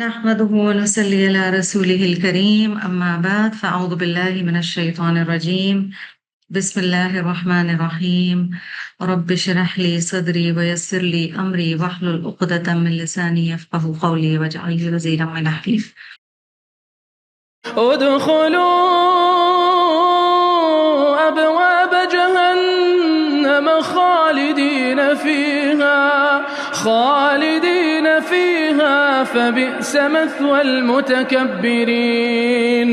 نحمده ونصلي على رسوله الكريم أما بعد فأعوذ بالله من الشيطان الرجيم بسم الله الرحمن الرحيم رب اشرح لي صدري ويسر لي أمري واحلل عقدة من لساني يفقهوا قولي واجعل لي وزيرا من أهلي. ادخلوا أبواب جهنم خالدين فيها فبئس مثوى المتكبرين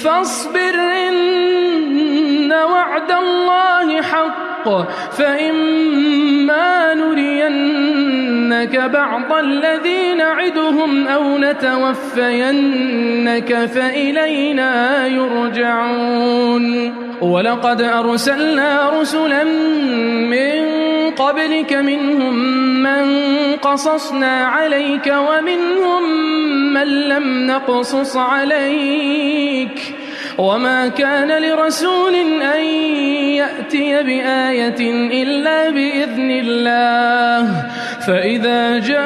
فاصبر إن وعد الله حق فإما نرينك بعض الذي نعدهم أو نتوفينك فإلينا يرجعون ولقد أرسلنا رسلا من قبلك منهم من قصصنا عليك ومنهم من لم نقصص عليك وما كان لرسول أن يأتي بآية إلا بإذن الله فإذا جاء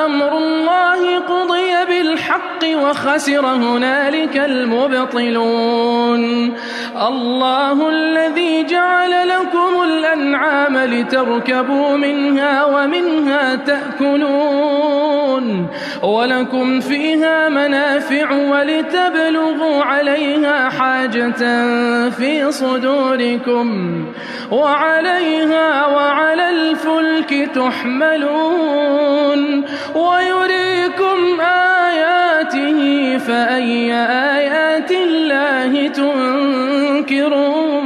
أمر الله قضي بالحق وخسر هنالك المبطلون الله الذي جعل لكم الأنعام لتركبوا منها ومنها تأكلون ولكم فيها منافع ولتبلغوا عليها حاجة في صدوركم وعليها وعلى الفلك تحملون ويريكم آياته فأي آيات الله تنكرون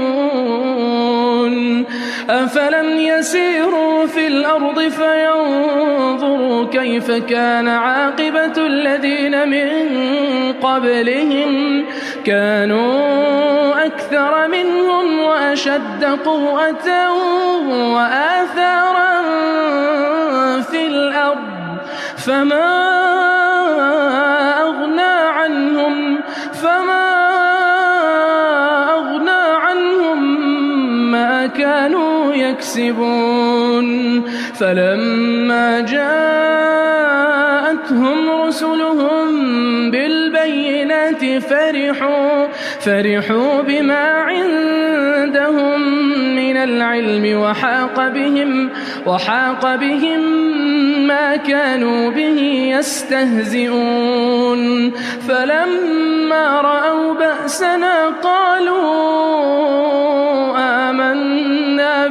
أفلم يسيروا في الأرض فينظروا كيف كان عاقبة الذين من قبلهم كانوا أكثر منهم وأشد قوة وآثارا في الأرض فما أغنى عنهم ما كانوا يكسبون فلما جاءتهم رسلهم بالبينات فرحوا بما عندهم من العلم وحاق بهم ما كانوا به يستهزئون فلما رأوا بأسنا قالوا آمنا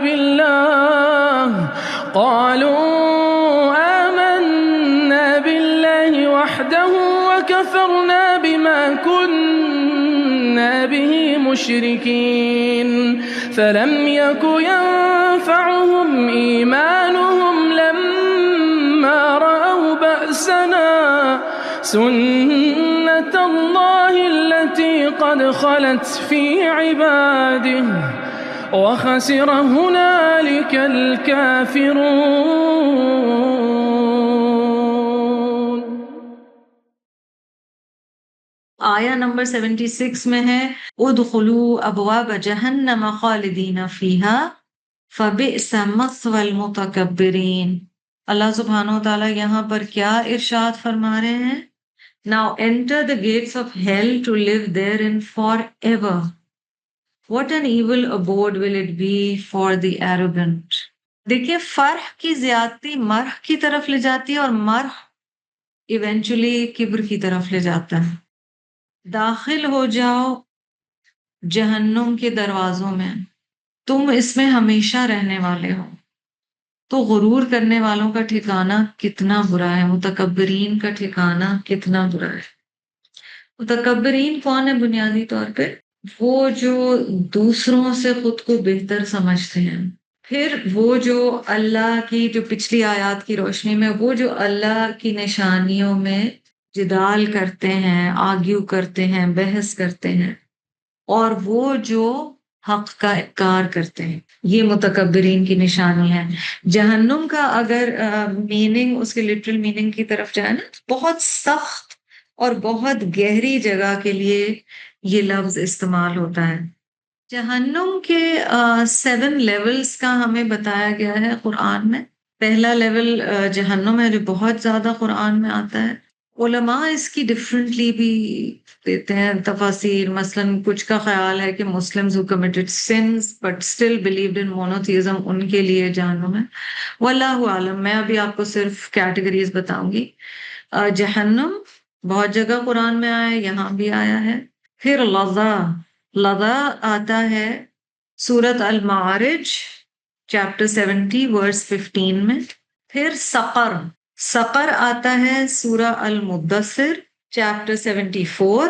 بالله وحده وكفرنا بما كنا به مشركين فلم يك ينفعهم إيمانهم لما رأوا بأسنا سنة الله التي قد خلت في عباده وخسر هنالك الكافرون. آیا نمبر 76 میں ہے ادخلوا ابواب جہنم خالدین فیہا فبئس مثوى المتکبرین. اللہ سبحانہ و تعالیٰ یہاں پر کیا ارشاد فرما رہے ہیں؟ Now enter the gates of hell to live therein forever. What an evil abode will it be for the arrogant. دیکھیں فرح کی زیادتی مرح کی طرف لے جاتی ہے اور مرح ایونچولی کبر کی طرف لے جاتا ہے. داخل ہو جاؤ جہنم کے دروازوں میں، تم اس میں ہمیشہ رہنے والے ہو. تو غرور کرنے والوں کا ٹھکانہ کتنا برا ہے، متکبرین کا ٹھکانہ کتنا برا ہے. متکبرین کون ہے بنیادی طور پہ؟ وہ جو دوسروں سے خود کو بہتر سمجھتے ہیں، پھر وہ جو اللہ کی جو پچھلی آیات کی روشنی میں وہ جو اللہ کی نشانیوں میں جدال کرتے ہیں، آرگیو کرتے ہیں، بحث کرتے ہیں، اور وہ جو حق کا انکار کرتے ہیں. یہ متکبرین کی نشانی ہے. جہنم کا اگر میننگ اس کے لٹرل میننگ کی طرف جائے نا، بہت سخت اور بہت گہری جگہ کے لیے یہ لفظ استعمال ہوتا ہے. جہنم کے 7 لیولز کا ہمیں بتایا گیا ہے قرآن میں. پہلا لیول جہنم ہے جو بہت زیادہ قرآن میں آتا ہے. علماء اس کی ڈفرینٹلی بھی دیتے ہیں تفاسیر. مثلاً کچھ کا خیال ہے کہ Muslims who committed sins but still believed in monotheism ان کے لیے جہنم ہے. واللہ عالم. میں ابھی آپ کو صرف کیٹیگریز بتاؤں گی. جہنم بہت جگہ قرآن میں آیا ہے، یہاں بھی آیا ہے. پھر لظا. لظا آتا ہے سورت المعارج چیپٹر 70 ورس 15 میں. پھر سقر. سقر آتا ہے سورہ المدثر چیپٹر 74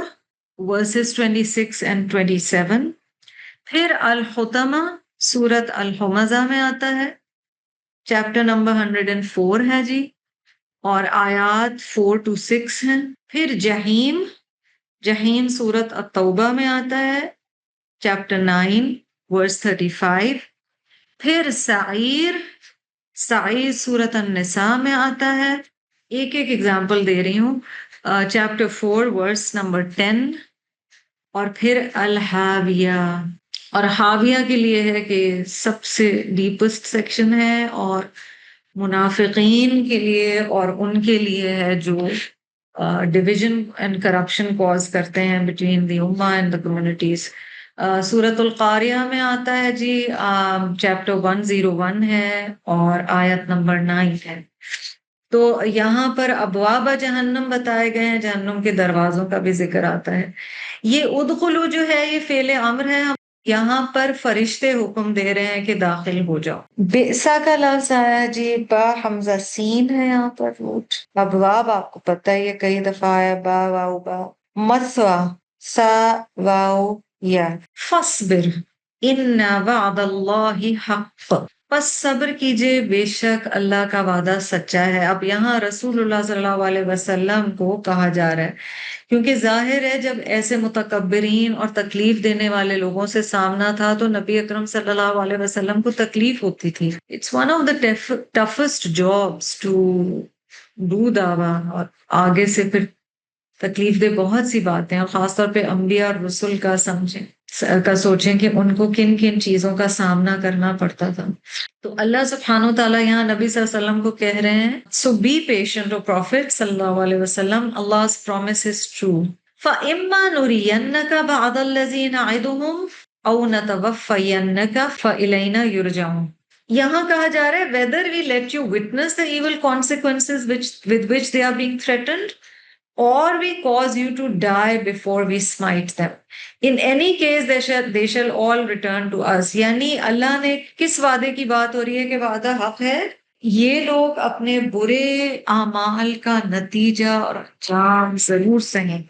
ورسز 26 and 27. پھر الحطمہ سورت الحمزہ میں آتا ہے، چیپٹر نمبر 104 ہے جی، اور آیات 4 to 6 ہیں. پھر جہیم. جہیم سورت التوبہ میں آتا ہے، چیپٹر 9 ورس 35. پھر سعیر. سعیر سورت النساء میں آتا ہے. ایک ایک ایگزامپل دے رہی ہوں. Chapter 4 verse number 10. اور پھر الحاویہ. اور حاویہ کے لیے ہے کہ سب سے ڈیپسٹ سیکشن ہے، اور منافقین کے لیے اور ان کے لیے ہے جو ڈویژن اینڈ کرپشن کاز کرتے ہیں بٹوین دی امہ اینڈ دی کمیونٹیز. سورت القاریہ میں آتا ہے جی، چیپٹر 101 ہے اور آیت نمبر 9 ہے. تو یہاں پر ابواب جہنم بتائے گئے ہیں، جہنم کے دروازوں کا بھی ذکر آتا ہے. یہ ادخلو جو ہے یہ فعل امر ہے، یہاں پر فرشتے حکم دے رہے ہیں کہ داخل ہو جاؤ. بئسا کا لفظ آیا جی، با حمزہ سین ہے یہاں پر روٹ. ابواب آپ کو پتہ ہے یہ کئی دفعہ آیا، با واو با. مسوا سا واو یا. فاصبر ان وعد اللہ حق. پس صبر کیجئے، بے شک اللہ کا وعدہ سچا ہے. اب یہاں رسول اللہ صلی اللہ علیہ وسلم کو کہا جا رہا ہے، کیونکہ ظاہر ہے جب ایسے متکبرین اور تکلیف دینے والے لوگوں سے سامنا تھا تو نبی اکرم صلی اللہ علیہ وسلم کو تکلیف ہوتی تھی. It's one of the toughest jobs to do دعویٰ. اور آگے سے پھر تکلیف دہ بہت سی باتیں، اور خاص طور پہ انبیاء اور رسول کا سوچیں کہ ان کو کن کن چیزوں کا سامنا کرنا پڑتا تھا. تو اللہ سبحانہ و تعالیٰ یہاں نبی صلی اللہ علیہ وسلم کو کہہ رہے ہیں سو بی پیشنٹ او پروفیٹ صلی اللہ علیہ وسلم، Allah's promise is true. فَإِمَّا نُرِيَنَّكَ بَعْضَ الَّذِي نَعِدُهُمْ أَوْ نَتَوَفَّيَنَّكَ فَإِلَيْنَا يُرْجَعُونَ. یہاں کہا جا رہا ہے whether we let you witness the evil consequences with which they are being threatened, or we cause you to die before we smite them. In any case they shall all return to us. یعنی اللہ نے کس وعدے کی بات ہو رہی ہے کہ وعدہ حق ہے؟ یہ لوگ اپنے برے اعمال کا نتیجہ اور انجام ضرور سہیں.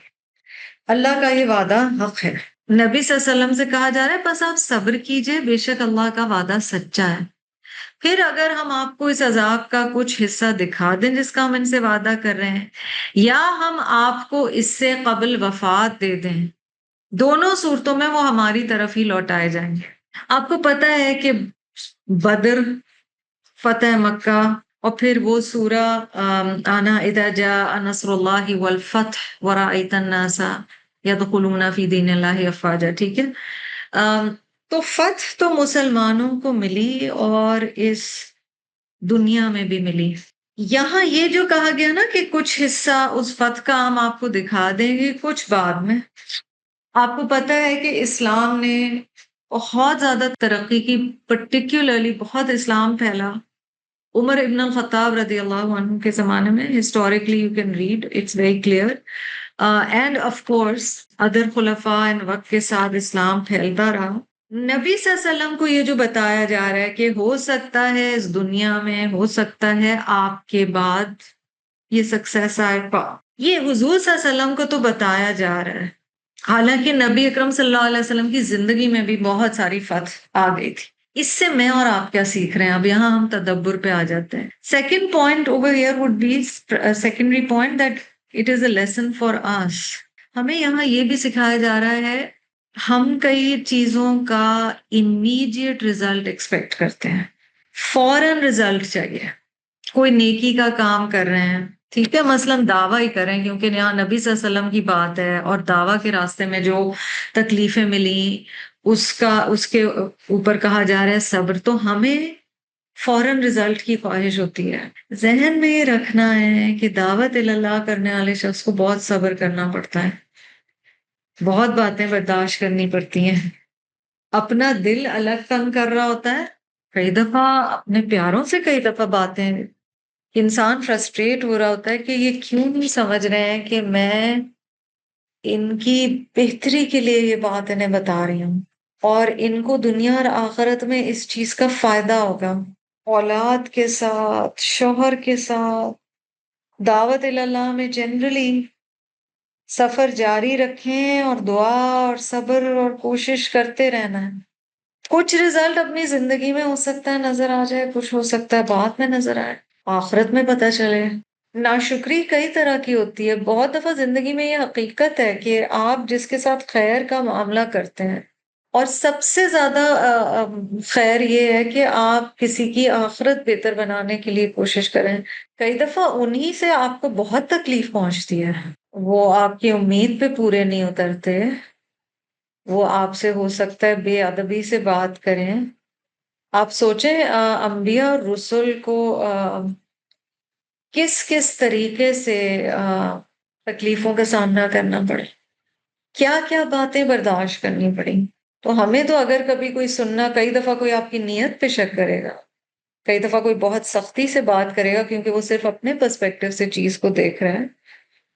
اللہ کا یہ وعدہ حق ہے. نبی صلی اللہ علیہ وسلم سے کہا جا رہا ہے بس آپ صبر کیجئے، بے شک اللہ کا وعدہ سچا ہے. پھر اگر ہم آپ کو اس عذاب کا کچھ حصہ دکھا دیں جس کا ہم ان سے وعدہ کر رہے ہیں، یا ہم آپ کو اس سے قبل وفات دے دیں، دونوں صورتوں میں وہ ہماری طرف ہی لوٹائے جائیں گے. آپ کو پتہ ہے کہ بدر، فتح مکہ، اور پھر وہ سورہ انا اذا جاء نصر اللہ والفتح ورأیت الناس یدخلون فی دین اللہ افواجا. ٹھیک ہے، تو فتح تو مسلمانوں کو ملی اور اس دنیا میں بھی ملی. یہاں یہ جو کہا گیا نا کہ کچھ حصہ اس فتح کا ہم آپ کو دکھا دیں گے کچھ بعد میں. آپ کو پتہ ہے کہ اسلام نے بہت زیادہ ترقی کی، پرٹیکولرلی بہت اسلام پھیلا عمر ابن الخطاب رضی اللہ عنہ کے زمانے میں. Historically you can read, it's very clear. And of course other خلفاء اینڈ وقت کے ساتھ اسلام پھیلتا رہا. نبی صلی اللہ علیہ وسلم کو یہ جو بتایا جا رہا ہے کہ ہو سکتا ہے اس دنیا میں، ہو سکتا ہے آپ کے بعد یہ سکسیس آئے، یہ حضور صلی اللہ علیہ وسلم کو تو بتایا جا رہا ہے. حالانکہ نبی اکرم صلی اللہ علیہ وسلم کی زندگی میں بھی بہت ساری فتح آ گئی تھی. اس سے میں اور آپ کیا سیکھ رہے ہیں؟ اب یہاں ہم تدبر پہ آ جاتے ہیں. Second point over here would be secondary point that it is a lesson for us. ہمیں یہاں یہ بھی سکھایا جا رہا ہے ہم کئی چیزوں کا امیڈیٹ رزلٹ ایکسپیکٹ کرتے ہیں، فوراً رزلٹ چاہیے. کوئی نیکی کا کام کر رہے ہیں، ٹھیک ہے، مثلاً دعویٰ ہی کریں کیونکہ یہاں نبی صلی اللہ علیہ وسلم کی بات ہے، اور دعویٰ کے راستے میں جو تکلیفیں ملی اس کے اوپر کہا جا رہا ہے صبر. تو ہمیں فوراً رزلٹ کی خواہش ہوتی ہے. ذہن میں یہ رکھنا ہے کہ دعوت اللہ کرنے والے شخص کو بہت صبر کرنا پڑتا ہے، بہت باتیں برداشت کرنی پڑتی ہیں. اپنا دل الگ تنگ کر رہا ہوتا ہے، کئی دفعہ اپنے پیاروں سے کئی دفعہ باتیں، انسان فرسٹریٹ ہو رہا ہوتا ہے کہ یہ کیوں نہیں سمجھ رہے ہیں کہ میں ان کی بہتری کے لیے یہ بات انہیں بتا رہی ہوں اور ان کو دنیا اور آخرت میں اس چیز کا فائدہ ہوگا. اولاد کے ساتھ، شوہر کے ساتھ، دعوت اللہ میں جنرلی سفر جاری رکھیں اور دعا اور صبر اور کوشش کرتے رہنا ہے. کچھ رزلٹ اپنی زندگی میں ہو سکتا ہے نظر آ جائے، کچھ ہو سکتا ہے بعد میں نظر آئے، آخرت میں پتہ چلے. ناشکری کئی طرح کی ہوتی ہے. بہت دفعہ زندگی میں یہ حقیقت ہے کہ آپ جس کے ساتھ خیر کا معاملہ کرتے ہیں، اور سب سے زیادہ خیر یہ ہے کہ آپ کسی کی آخرت بہتر بنانے کے لیے کوشش کریں. کئی دفعہ انہی سے آپ کو بہت تکلیف پہنچتی ہے، وہ آپ کی امید پہ پورے نہیں اترتے، وہ آپ سے ہو سکتا ہے بے ادبی سے بات کریں. آپ سوچیں انبیاء اور رسل کو کس کس طریقے سے تکلیفوں کا سامنا کرنا پڑے، کیا کیا باتیں برداشت کرنی پڑی. تو ہمیں تو اگر کبھی کوئی سننا، کئی دفعہ کوئی آپ کی نیت پہ شک کرے گا، کئی دفعہ کوئی بہت سختی سے بات کرے گا کیونکہ وہ صرف اپنے پرسپیکٹو سے چیز کو دیکھ رہا ہے،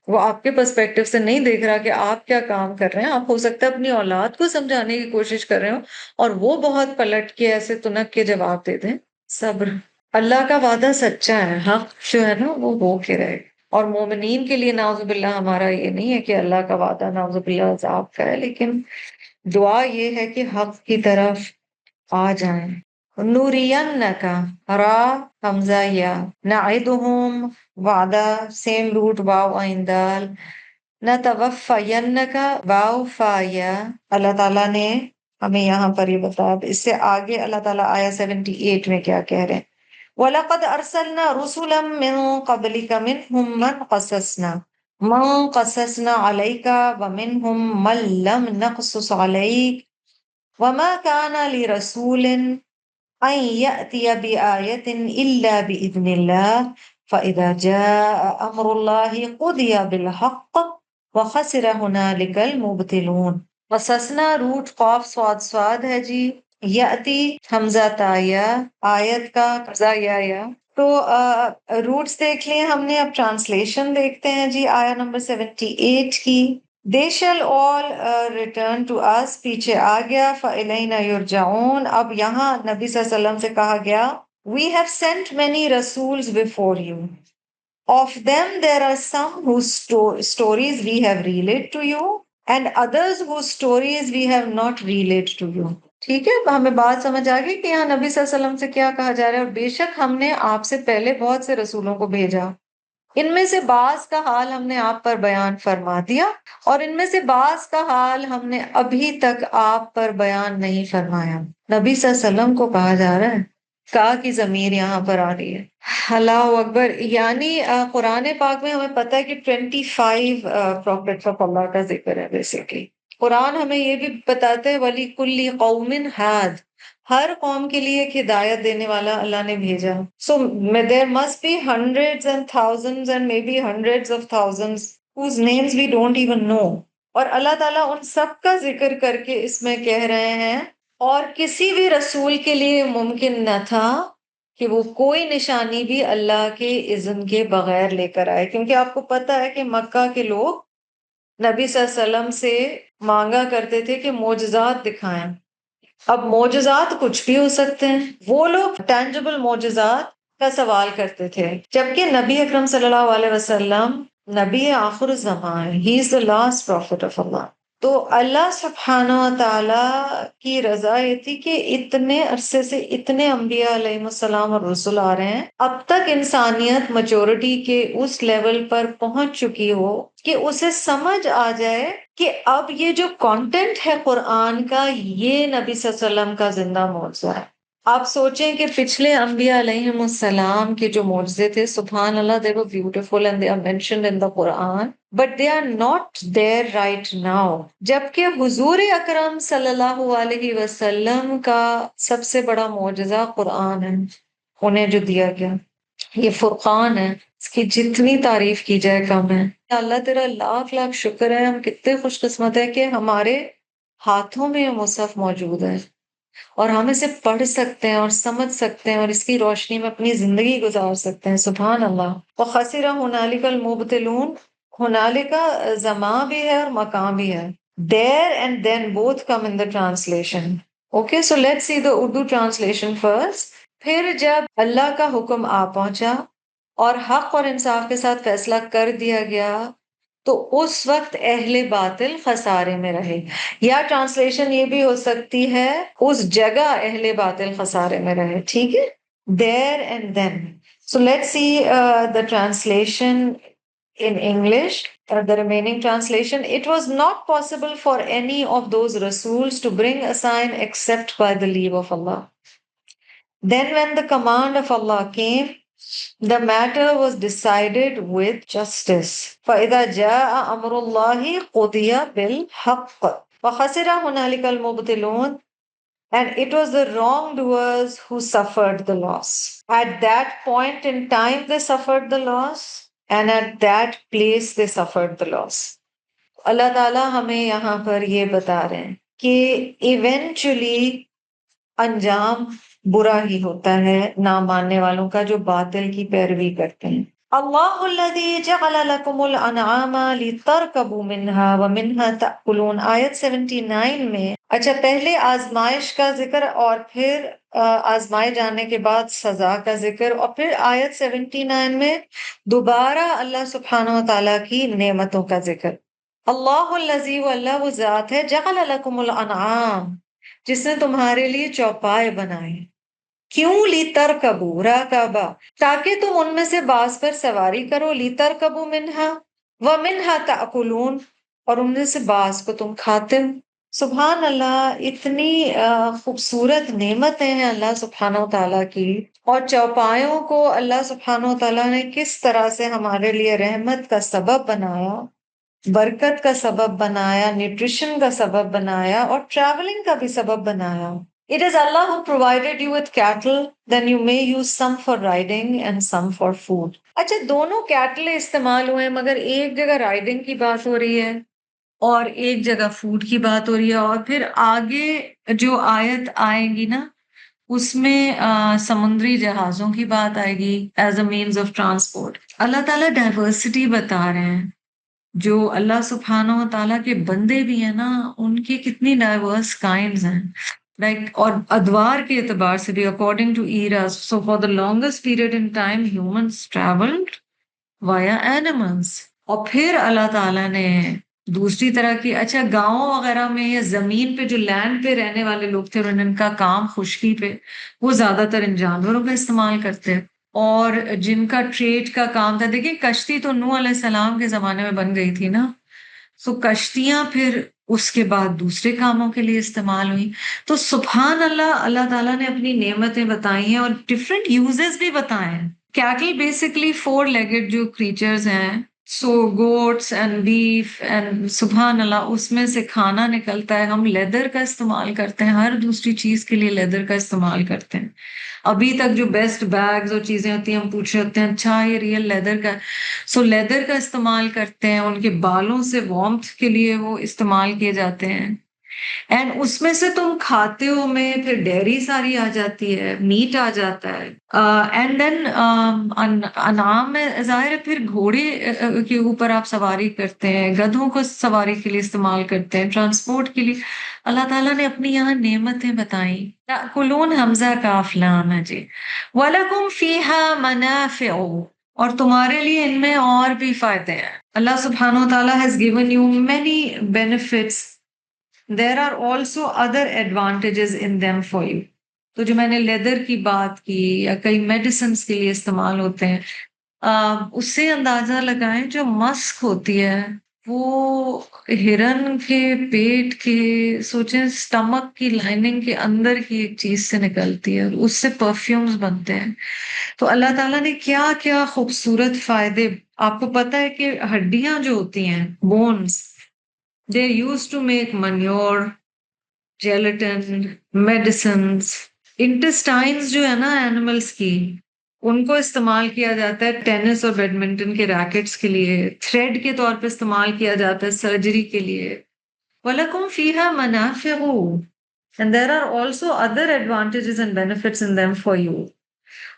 وہ آپ کے پرسپیکٹو سے نہیں دیکھ رہا کہ آپ کیا کام کر رہے ہیں. آپ ہو سکتا ہے اپنی اولاد کو سمجھانے کی کوشش کر رہے ہو اور وہ بہت پلٹ کے ایسے تنک کے جواب دے دیں. صبر. اللہ کا وعدہ سچا ہے، حق جو ہے نا وہ ہو کے رہے. اور مومنین کے لیے نعوذ باللہ ہمارا یہ نہیں ہے کہ اللہ کا وعدہ نعوذ باللہ عذاب کا ہے، لیکن دعا یہ ہے کہ حق کی طرف آ جائیں. نورینک را حمزہ یا نعدہم وعدہ سیم روٹ واو آئین دال، نتوفینک واو فایا. اللہ تعالیٰ نے ہمیں یہاں پر یہ بتایا. اس سے آگے اللہ تعالیٰ آیا 78 میں کیا کہہ رہے ہیں؟ وَلَقَدْ أَرْسَلْنَا رُسُلًا مِّن قَبْلِكَ مِنْهُمْ مَنْ قَصَصْنَا عَلَيْكَ وَمِنْهُمْ مَنْ لَمْ نَقْصُصْ عَلَيْكَ وَمَا كَانَ لِرَسُولٍ أَنْ يَأْتِيَ بِآيَةٍ إِلَّا بِإِذْنِ اللَّهِ فَإِذَا جَاءَ أَمْرُ اللَّهِ قُضِيَ بِالْحَقِّ وَخَسِرَ هُنَالِكَ الْمُبْطِلُونَ. قصصنا روٹ قاف صاد صاد ہے جی، یاتی حمزہ تایا، آیت کا قضا یا. تو روٹس دیکھ لیے ہم نے، اب ٹرانسلیشن دیکھتے ہیں جی آیا نمبر 78 کی. They shall all return to us، پیچھے آ گیا فَإِلَيْنَا يُرْجَعُونَ. اب یہاں نبی صلی اللہ علیہ وسلم سے کہا گیا We have sent many rasuls before you. Of them there are some whose stories we have relayed to you and others whose stories we have not relayed to you. ٹھیک ہے، ہمیں بات سمجھ آ گئی کہ یہاں نبی صلی اللہ علیہ وسلم سے کیا کہا جا رہا ہے. اور بے شک ہم نے آپ سے پہلے بہت سے رسولوں کو بھیجا، ان میں سے بعض کا حال ہم نے آپ پر بیان فرما دیا اور ان میں سے بعض کا حال ہم نے ابھی تک آپ پر بیان نہیں فرمایا. نبی صلی اللہ علیہ وسلم کو کہا جا رہا ہے، کا کی ضمیر یہاں پر آ رہی ہے. اللہ اکبر. یعنی قرآن پاک میں ہمیں پتہ ہے کہ 25 پروفٹس آف اللہ کا ذکر ہے. بیسیکلی قرآن ہمیں یہ بھی بتاتے ہیں وَلِكُلِّ قَوْمٍ ہَادٍ، ہر قوم کے لیے ایک ہدایت دینے والا اللہ نے بھیجا. So there must be hundreds and thousands and maybe hundreds of thousands whose names we don't even know. اور اللہ تعالیٰ ان سب کا ذکر کر کے اس میں کہہ رہے ہیں، اور کسی بھی رسول کے لیے ممکن نہ تھا کہ وہ کوئی نشانی بھی اللہ کے اذن کے بغیر لے کر آئے. کیونکہ آپ کو پتہ ہے کہ مکہ کے لوگ نبی صلی اللہ علیہ وسلم سے مانگا کرتے تھے کہ معجزات دکھائیں. اب معجزات کچھ بھی ہو سکتے ہیں، وہ لوگ ٹینجبل معجزات کا سوال کرتے تھے، جبکہ نبی اکرم صلی اللہ علیہ وسلم نبی آخر الزمان، ہی از دا لاسٹ پروفٹ آف اللہ. تو اللہ سبحانہ و تعالیٰ کی رضا یہ تھی کہ اتنے عرصے سے اتنے انبیاء علیہ السلام اور رسول آ رہے ہیں، اب تک انسانیت میچورٹی کے اس لیول پر پہنچ چکی ہو کہ اسے سمجھ آ جائے کہ اب یہ جو کانٹینٹ ہے قرآن کا، یہ نبی صلی اللہ علیہ وسلم کا زندہ معجزہ ہے. آپ سوچیں کہ پچھلے انبیاء علیہ السلام کے جو معجزے تھے، سبحان اللہ، they were beautiful and they are mentioned in the Quran, but they are not there right now. جبکہ حضور اکرم صلی اللہ علیہ وسلم کا سب سے بڑا معجزہ قرآن ہے. انہیں جو دیا گیا. یہ فرقان ہے، اس کی جتنی تعریف کی جائے کم ہے. اللہ تیرا لاکھ لاکھ شکر ہے، ہم کتنے خوش قسمت ہے کہ ہمارے ہاتھوں میں یہ مصحف موجود ہے اور ہم اسے پڑھ سکتے ہیں اور سمجھ سکتے ہیں اور اس کی روشنی میں اپنی زندگی گزار سکتے ہیں. سبحان اللہ. وَخَسِرَ هُنَالِكَ الْمُبْطِلُونَ. ہنالکا زمان بھی ہے اور مقام بھی ہے. There and then both come in the translation. Okay, so let's see the Urdu translation first. پھر جب اللہ کا حکم آ پہنچا اور حق اور انصاف کے ساتھ فیصلہ کر دیا گیا تو اس وقت اہل باطل خسارے میں رہے. یا ٹرانسلیشن یہ بھی ہو سکتی ہے اس جگہ اہل باطل خسارے میں رہے. ٹھیک ہے. There and then. So let's see the translation in English. The remaining translation. It was not possible for any of those Rasuls to bring a sign except by the leave of Allah. Then when the command of Allah came, the matter was decided with justice. فَإِذَا جَاءَ أَمْرُ اللَّهِ قُضِيَ بِالْحَقِّ وَخَسِرَ هُنَالِكَ الْمُبْطِلُونَ. And it was the wrongdoers who suffered the loss. At that point in time they suffered the loss, and at that place they suffered the loss. اللہ تعالیٰ ہمیں یہاں پر یہ بتا رہے ہیں کہ ایونچولی انجام برا ہی ہوتا ہے نہ ماننے والوں کا جو باطل کی پیروی کرتے ہیں. اللہ الذی جعل لکم الانعام لترکبوا منها ومنها تأکلون. آیت 79 میں اچھا پہلے آزمائش کا ذکر اور پھر آزمائے جانے کے بعد سزا کا ذکر اور پھر آیت 79 میں دوبارہ اللہ سبحانہ وتعالیٰ کی نعمتوں کا ذکر. اللہ الذی وہ ذات ہے جعل لکم الانعام جس نے تمہارے لیے چوپائے بنائے. کیوں؟ لیترکبوا راکبا تاکہ تم ان میں سے بعض پر سواری کرو. لیترکبوا منہا ومنہا تأکلون اور ان میں سے بعض کو تم کھاتے ہو. سبحان اللہ. اتنی خوبصورت نعمتیں ہیں اللہ سبحانہ و تعالیٰ کی، اور چوپایوں کو اللہ سبحانہ و تعالیٰ نے کس طرح سے ہمارے لیے رحمت کا سبب بنایا، برکت کا سبب بنایا، نیوٹریشن کا سبب بنایا اور ٹریولنگ کا بھی سبب بنایا. It is Allah who provided you with cattle, then you may use some for riding and some for food. اچھا دونوں کیٹل استعمال ہوئے مگر ایک جگہ رائڈنگ کی بات ہو رہی ہے اور ایک جگہ فوڈ کی بات ہو رہی ہے، اور پھر آگے جو آیت آئیں گی نا اس میں سمندری جہازوں کی بات آئے گی as a means of transport. اللہ تعالیٰ ڈائیورسٹی بتا رہے ہیں. جو اللہ سبحانہ و تعالیٰ کے بندے بھی ہیں نا ان کی کتنی ڈائیورس کائنڈز ہیں لائک، اور ادوار کے اعتبار سے بھی according to eras. So far the longest period in time humans travelled via animals. اور پھر اللہ تعالیٰ نے دوسری طرح کی اچھا گاؤں وغیرہ میں یا زمین پہ جو لینڈ پہ رہنے والے لوگ تھے اور ان کا کام خشکی پہ، وہ زیادہ تر ان جانوروں کا استعمال کرتے ہیں. اور جن کا ٹریڈ کا کام تھا، دیکھیں کشتی تو نوح علیہ السلام کے زمانے میں بن گئی تھی نا، سو کشتیاں پھر اس کے بعد دوسرے کاموں کے لیے استعمال ہوئی. تو سبحان اللہ، اللہ تعالیٰ نے اپنی نعمتیں بتائی ہیں اور ڈفرینٹ یوزز بھی بتائے ہیں. کیٹل بیسکلی 4 لیگڈ جو کریچرز ہیں، سو گوٹس اینڈ بیف اینڈ سبحان اللہ اس میں سے کھانا نکلتا ہے. ہم لیدر کا استعمال کرتے ہیں، ہر دوسری چیز کے لیے لیدر کا استعمال کرتے ہیں. ابھی تک جو بیسٹ بیگز اور چیزیں ہوتی ہیں ہم پوچھ رہے ہوتے ہیں اچھا یہ ریئل لیدر کا. سو لیدر کا استعمال کرتے ہیں. ان کے بالوں سے وارمتھ کے لیے وہ استعمال کیے جاتے ہیں. اینڈ اس میں سے تم کھاتے ہو میں پھر ڈیری ساری آ جاتی ہے، میٹ آ جاتا ہے. اینڈ دین انعام میں ظاہر ہے پھر گھوڑے کے اوپر آپ سواری کرتے ہیں، گدھوں کو سواری کے لیے استعمال کرتے ہیں، ٹرانسپورٹ کے لیے. اللہ تعالیٰ نے اپنی یہاں نعمتیں بتائیں. تأکلون حمزہ کاف لام ہے جی. وَلَكُمْ فِيهَا مَنَافِعُ اور تمہارے لیے ان میں اور بھی فائدے ہیں. اللہ سبحانہ وتعالیٰ has given you many benefits. There are also other advantages in them for you. تو جو میں نے لیدر کی بات کی یا کئی میڈیسنز کے لیے استعمال ہوتے ہیں، اس سے اندازہ لگائیں جو مسک ہوتی ہے وہ ہرن کے پیٹ کے سوچیں سٹمک کی لائننگ کے اندر کی ایک چیز سے نکلتی ہے اور اس سے پرفیومز بنتے ہیں. تو اللہ تعالیٰ نے کیا کیا خوبصورت فائدے. آپ کو پتہ ہے کہ ہڈیاں جو ہوتی ہیں bones they used to make manure, gelatin, medicines. Intestines جو ہے نا اینیملز کی، ان کو استعمال کیا جاتا ہے ٹینس اور بیڈمنٹن کے ریکٹس کے لیے، تھریڈ کے طور پہ استعمال کیا جاتا ہے سرجری کے لیے. وَلَكُمْ فِيهَا مَنَافِعُ and there are also other advantages and benefits in them for you.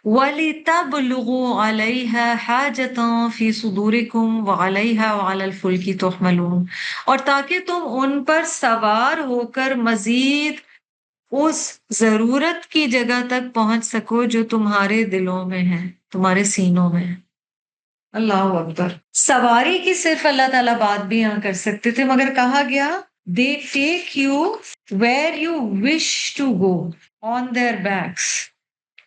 وَلِتَبْلُغُوا عَلَيْهَا حَاجَةً فِي صُدُورِكُمْ وَعَلَيْهَا وَعَلَى الْفُلْكِ تُحْمَلُونَ، اور تاکہ تم ان پر سوار ہو کر مزید اس ضرورت کی جگہ تک پہنچ سکو جو تمہارے دلوں میں ہے، تمہارے سینوں میں ہے. اللہ اکبر. سواری کی صرف اللہ تعالیٰ بات بھی یہاں کر سکتے تھے، مگر کہا گیا they take you where you wish to go on their backs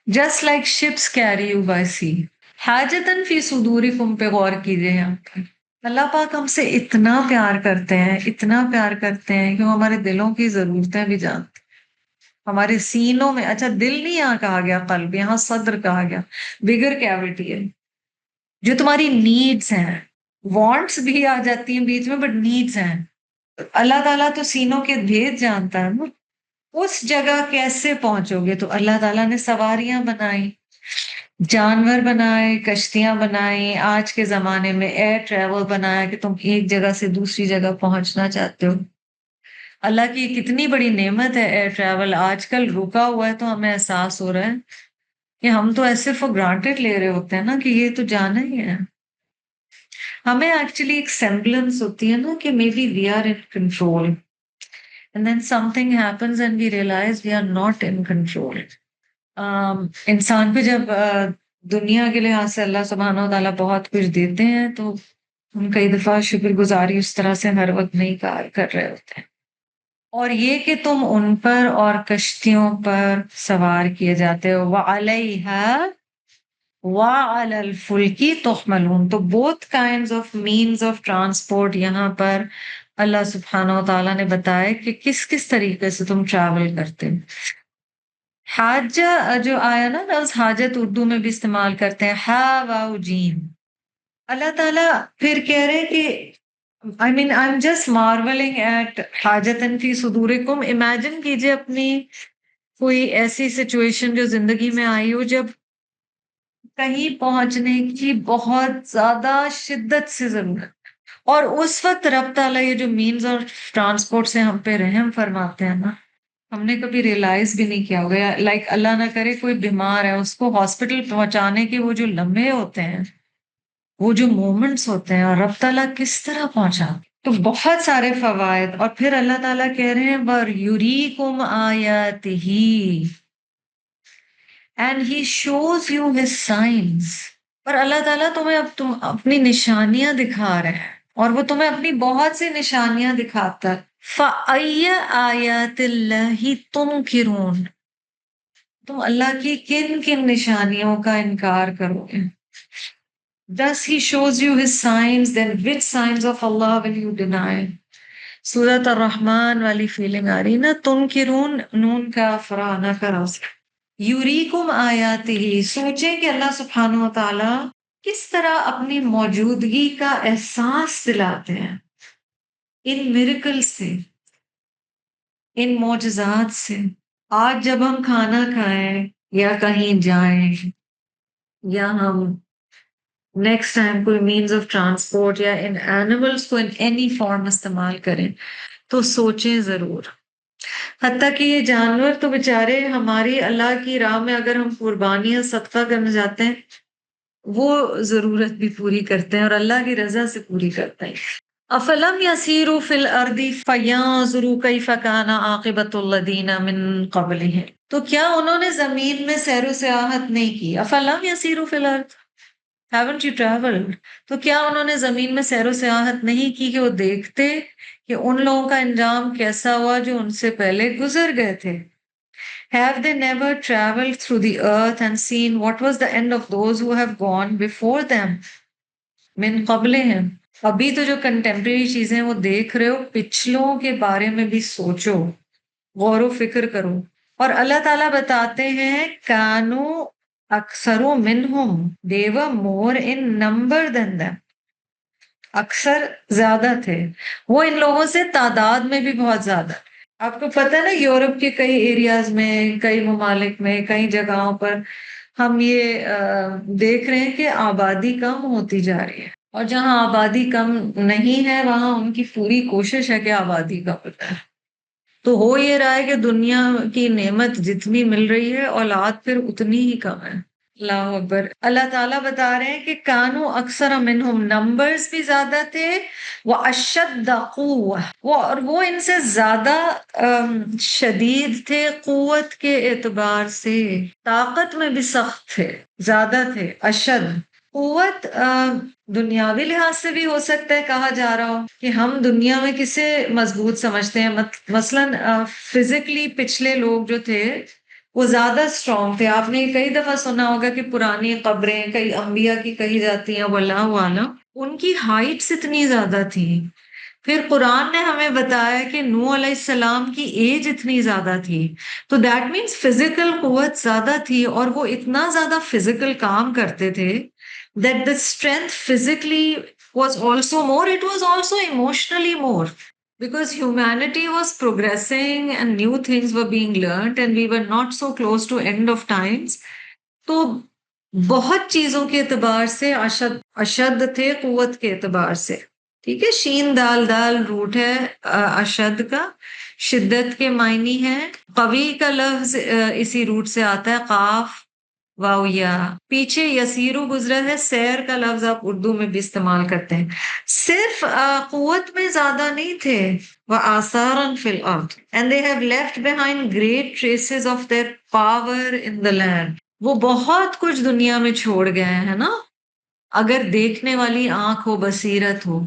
just like ships carry you by sea. حاجتاً فی صدورکم پہ غور کیجئے یہاں پر. اللہ پاک ہم سے اتنا پیار کرتے ہیں، اتنا پیار کرتے ہیں کہ وہ ہمارے دلوں کی ضرورتیں بھی جانتے ہیں. ہمارے سینوں میں، اچھا دل نہیں یہاں کہا گیا، قلب یہاں صدر کہا گیا، بگر کیوٹی ہے، جو تمہاری نیڈز ہیں. وانٹس بھی آ جاتی ہیں بیچ میں، بٹ نیڈز ہیں. اللہ تعالیٰ تو سینوں کے بھید جانتا ہے نا. اس جگہ کیسے پہنچو گے؟ تو اللہ تعالیٰ نے سواریاں بنائی، جانور بنائے، کشتیاں بنائی، آج کے زمانے میں ایئر ٹریول بنایا کہ تم ایک جگہ سے دوسری جگہ پہنچنا چاہتے ہو. اللہ کی کتنی بڑی نعمت ہے ایئر ٹریول. آج کل رکا ہوا ہے تو ہمیں احساس ہو رہا ہے کہ ہم تو ایسے فور گرانٹیڈ لے رہے ہوتے ہیں نا کہ یہ تو جانا ہی ہے. ہمیں ایکچولی ایک سیمبلنس ہوتی ہے نا کہ maybe we are in control and then something happens and we realize we are not in control. انسان پہ جب دنیا کے لحاظ سے اللہ سبحانہ و تعالیٰ بہت کچھ دیتے ہیں تو ہم کئی دفعہ شکر گزاری اس طرح سے ہر وقت نہیں کر رہے ہوتے ہیں. اور یہ کہ تم ان پر اور کشتیوں پر سوار کیے جاتے ہو. وَعَلَيْهَا وَعَلَى الْفُلْكِ تُحْمَلُونَ. تو both kinds of means of transport یہاں پر اللہ سبحانہ و تعالیٰ نے بتایا کہ کس کس طریقے سے تم ٹریول کرتے ہو. حاجہ جو آیا نا لفظ حاجت اردو میں بھی استعمال کرتے ہیں، ہا واو جیم. اللہ تعالیٰ پھر کہہ رہے کہ I mean I'm just marveling at حاجتاً فی صدورکم. امیجن کیجئے اپنی کوئی ایسی سچویشن جو زندگی میں آئی ہو جب کہیں پہنچنے کی بہت زیادہ شدت سے ضرورت، اور اس وقت رب تعالیٰ یہ جو مینز اور ٹرانسپورٹ سے ہم پہ رحم فرماتے ہیں نا، ہم نے کبھی ریئلائز بھی نہیں کیا ہوگا. لائک اللہ نہ کرے کوئی بیمار ہے، اس کو ہاسپٹل پہنچانے کے وہ جو لمحے ہوتے ہیں، وہ جو مومنٹس ہوتے ہیں، اور رب تعالیٰ کس طرح پہنچا. تو بہت سارے فوائد. اور پھر اللہ تعالیٰ کہہ رہے ہیں وَيُرِيكُمْ آيَاتِهِ and he shows you his signs. اور اللہ تعالیٰ تمہیں تم اپنی نشانیاں دکھا رہے ہیں، اور وہ تمہیں اپنی بہت سی نشانیاں دکھاتا ہے. فَأَيَّ آيَاتِ اللَّهِ تُنْكِرُونَ. تم اللہ کی کن کن نشانیوں کا انکار کرو گے؟ Thus he shows you his signs, then which signs of Allah will you deny? سورۃ الرحمن والی فیلنگ آ رہی نا، تنکرون، نون کا فرانا کرا. یوریکم آیاتہ. سوچیں کہ اللہ سبحانہ و تعالی کس طرح اپنی موجودگی کا احساس دلاتے ہیں ان میریکل سے، ان معجزات سے. آج جب ہم کھانا کھائیں یا کہیں جائیں یا ہم نیکسٹ ٹائم کوئی مینز آف ٹرانسپورٹ یا ان اینیملس کو ان اینی فارم استعمال کریں تو سوچیں ضرور. حتیٰ کہ یہ جانور تو بےچارے ہماری اللہ کی راہ میں اگر ہم قربانیاں صدقہ کرنے جاتے ہیں وہ ضرورت بھی پوری کرتے ہیں اور اللہ کی رضا سے پوری کرتے ہیں. افلم یسیروا فی الارض فینظروا کیف کان عاقبۃ الذین من قبلہم. تو کیا انہوں نے زمین میں سیر و سیاحت نہیں کی؟ افلم یسیروا فی الارض haven't you traveled. تو کیا انہوں نے زمین میں سیر و سیاحت نہیں کی کہ وہ دیکھتے کہ ان لوگوں کا انجام کیسا ہوا جو ان سے پہلے گزر گئے تھے؟ Have they never traveled through the earth and seen what was the end of those who have gone before them من قبلہم. ابھی تو جو کنٹمپریری چیزیں وہ دیکھ رہے ہو، پچھلوں کے بارے میں بھی سوچو، غور و فکر کرو. اور اللہ تعالیٰ بتاتے ہیں کانو اکثرو منہم، they were more in number than them. اکثر زیادہ تھے وہ ان لوگوں سے، تعداد میں بھی بہت زیادہ. آپ کو پتہ ہے نا یورپ کے کئی ایریاز میں، کئی ممالک میں، کئی جگہوں پر ہم یہ دیکھ رہے ہیں کہ آبادی کم ہوتی جا رہی ہے، اور جہاں آبادی کم نہیں ہے وہاں ان کی پوری کوشش ہے کہ آبادی کم ہو جائے۔ تو ہو یہ رہا ہے کہ دنیا کی نعمت جتنی مل رہی ہے، اولاد پھر اتنی ہی کم ہے۔ اللہ اکبر۔ اللہ تعالیٰ بتا رہے ہیں کہ کانو اکثر منہم، نمبرز بھی زیادہ تھے، وہ اشد قوہ، وہ ان سے زیادہ شدید تھے قوت کے اعتبار سے، طاقت میں بھی سخت تھے، زیادہ تھے، اشد قوت۔ دنیاوی لحاظ سے بھی ہو سکتا ہے کہا جا رہا ہو کہ ہم دنیا میں کسے مضبوط سمجھتے ہیں، مثلاً فزیکلی پچھلے لوگ جو تھے وہ زیادہ اسٹرانگ تھے۔ آپ نے کئی دفعہ سنا ہوگا کہ پرانی قبریں کئی انبیاء کی کہی جاتی ہیں، واللہ اعلم، ان کی ہائٹس اتنی زیادہ تھی۔ پھر قرآن نے ہمیں بتایا کہ نوح علیہ السلام کی ایج اتنی زیادہ تھی، تو دیٹ مینس فزیکل قوت زیادہ تھی، اور وہ اتنا زیادہ فزیکل کام کرتے تھے that the strength physically was also more, it was also emotionally more, because humanity was progressing and new things were being learned and we were not so close to end of times. تو بہت چیزوں کے اعتبار سے اشد تھے، قوت کے اعتبار سے۔ ٹھیک ہے، شین دال دال روٹ ہے اشد کا، شدت کے معنی ہے۔ قوی کا لفظ اسی روٹ سے آتا ہے، قاف واو یا۔ پیچھے یسیرو گزرا ہے، سیر کا لفظ آپ اردو میں بھی استعمال کرتے ہیں۔ صرف قوت میں زیادہ نہیں تھے، وَآثَارًا فِي الْأَرْضِ and they have left behind great traces of their power in the land. وہ بہت کچھ دنیا میں چھوڑ گئے ہیں نا، اگر دیکھنے والی آنکھ ہو، بصیرت ہو،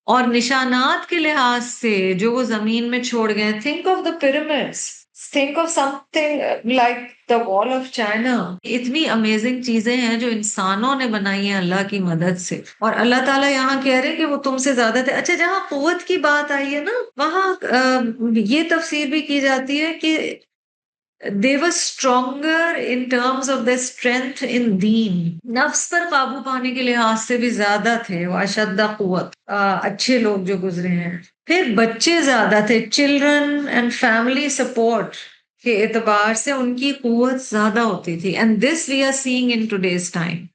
اور نشانات کے لحاظ سے جو وہ زمین میں چھوڑ گئے۔ think of the pyramids, think of something like the wall of China. اتنی امیزنگ چیزیں ہیں جو انسانوں نے بنائی ہیں اللہ کی مدد سے، اور اللہ تعالیٰ یہاں کہہ رہے ہیں کہ وہ تم سے زیادہ تھے۔ اچھا، جہاں قوت کی بات آئی ہے نا، وہاں یہ تفسیر بھی کی جاتی ہے کہ they were stronger in terms of their strength in deen. نفس پر قابو پانے کے لحاظ سے بھی زیادہ تھے، وہ اشد قوت، اچھے لوگ جو گزرے ہیں۔ پھر بچے زیادہ تھے، چلڈرن اینڈ فیملی سپورٹ کے اعتبار سے ان کی قوت زیادہ ہوتی تھی۔ And this we are seeing in today's time,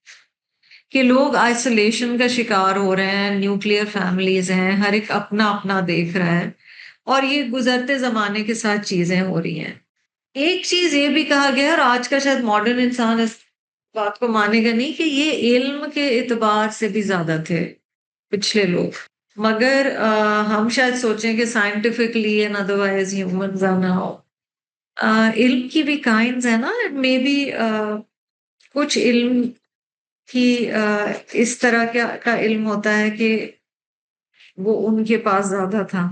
کہ لوگ آئسولیشن کا شکار ہو رہے ہیں، نیوکلیر فیملیز ہیں، ہر ایک اپنا اپنا دیکھ رہا ہے، اور یہ گزرتے زمانے کے ساتھ چیزیں ہو رہی ہیں۔ ایک چیز یہ بھی کہا گیا، اور آج کا شاید ماڈرن انسان اس بات کو مانے گا نہیں، کہ یہ علم کے اعتبار سے بھی زیادہ تھے پچھلے لوگ، مگر ہم شاید سوچیں کہ scientifically and otherwise humans are now, علم کی بھی کائنڈز ہے نا، مے بی کچھ علم کی اس طرح کا علم ہوتا ہے کہ وہ ان کے پاس زیادہ تھا۔